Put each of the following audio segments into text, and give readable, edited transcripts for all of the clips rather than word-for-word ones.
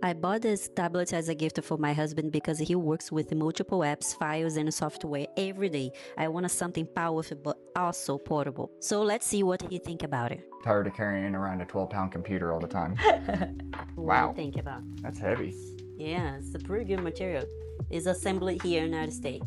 I bought this tablet as a gift for my husband because he works with multiple apps, files, and software every day. I wanted something powerful but also portable. So let's see what he think about it. Tired of carrying around a 12-pound computer all the time. What do Wow. you think about? That's heavy. Yeah, it's a pretty good material. It's assembled here in the United States.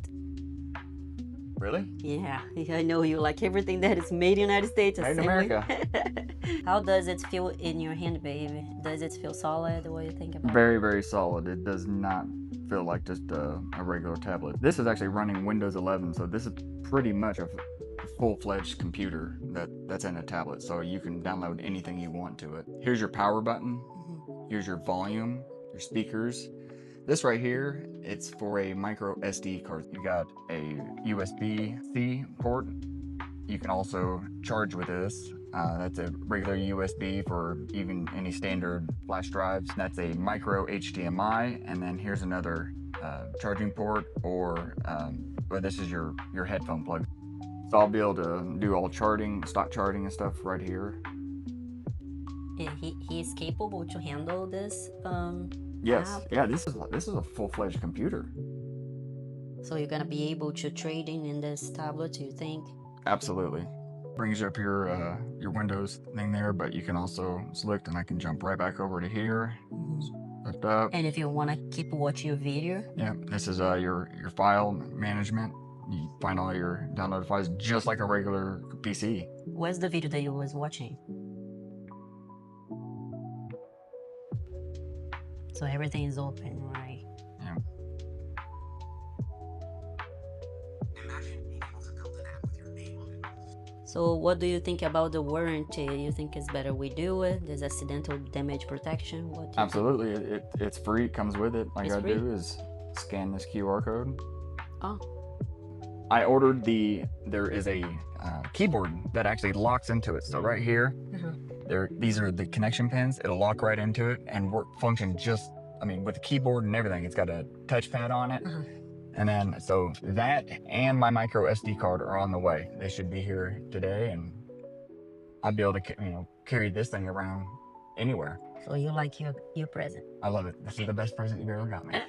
Really? Yeah, I know you like everything that is made in the United States. Made in assembly. America. How does it feel in your hand, baby? Does it feel solid? What do you think about it? Very, very solid. It does not feel like just a regular tablet. This is actually running Windows 11, so this is pretty much a full-fledged computer that's in a tablet, so you can download anything you want to it. Here's your power button. Here's your volume, your speakers. This right here, it's for a MicroSD card. You got a USB-C port. You can also charge with this. That's a regular USB for even any standard flash drives. That's a micro HDMI, and then here's another charging port, or this is your headphone plug. So I'll be able to do all charting, stock charting and stuff right here. He is capable to handle this. Yes, app? yeah. This is a full-fledged computer. So you're gonna be able to trade in this tablet, you think? Absolutely. Brings up your Windows thing there, but you can also select, and I can jump right back over to here. Lift up. And if you want to keep watching your video, Yeah, this is your file management. You find all your downloaded files just like a regular PC. where's the video that you was watching? So everything is open, right? Yeah. Imagine being able to build an app with your name on it. So what do you think about the warranty? You think it's better we do it? There's accidental damage protection? What do you Absolutely. It's free. It comes with it. All you It's gotta free? do is scan this QR code. Oh, I ordered there is a keyboard that actually locks into it. So right here, these are the connection pins. It'll lock right into it and function just, with the keyboard and everything. It's got a touchpad on it. And then, so that and my micro SD card are on the way. They should be here today, and I'll be able to, carry this thing around anywhere. so you like your present? I love it. This is the best present you've ever got me.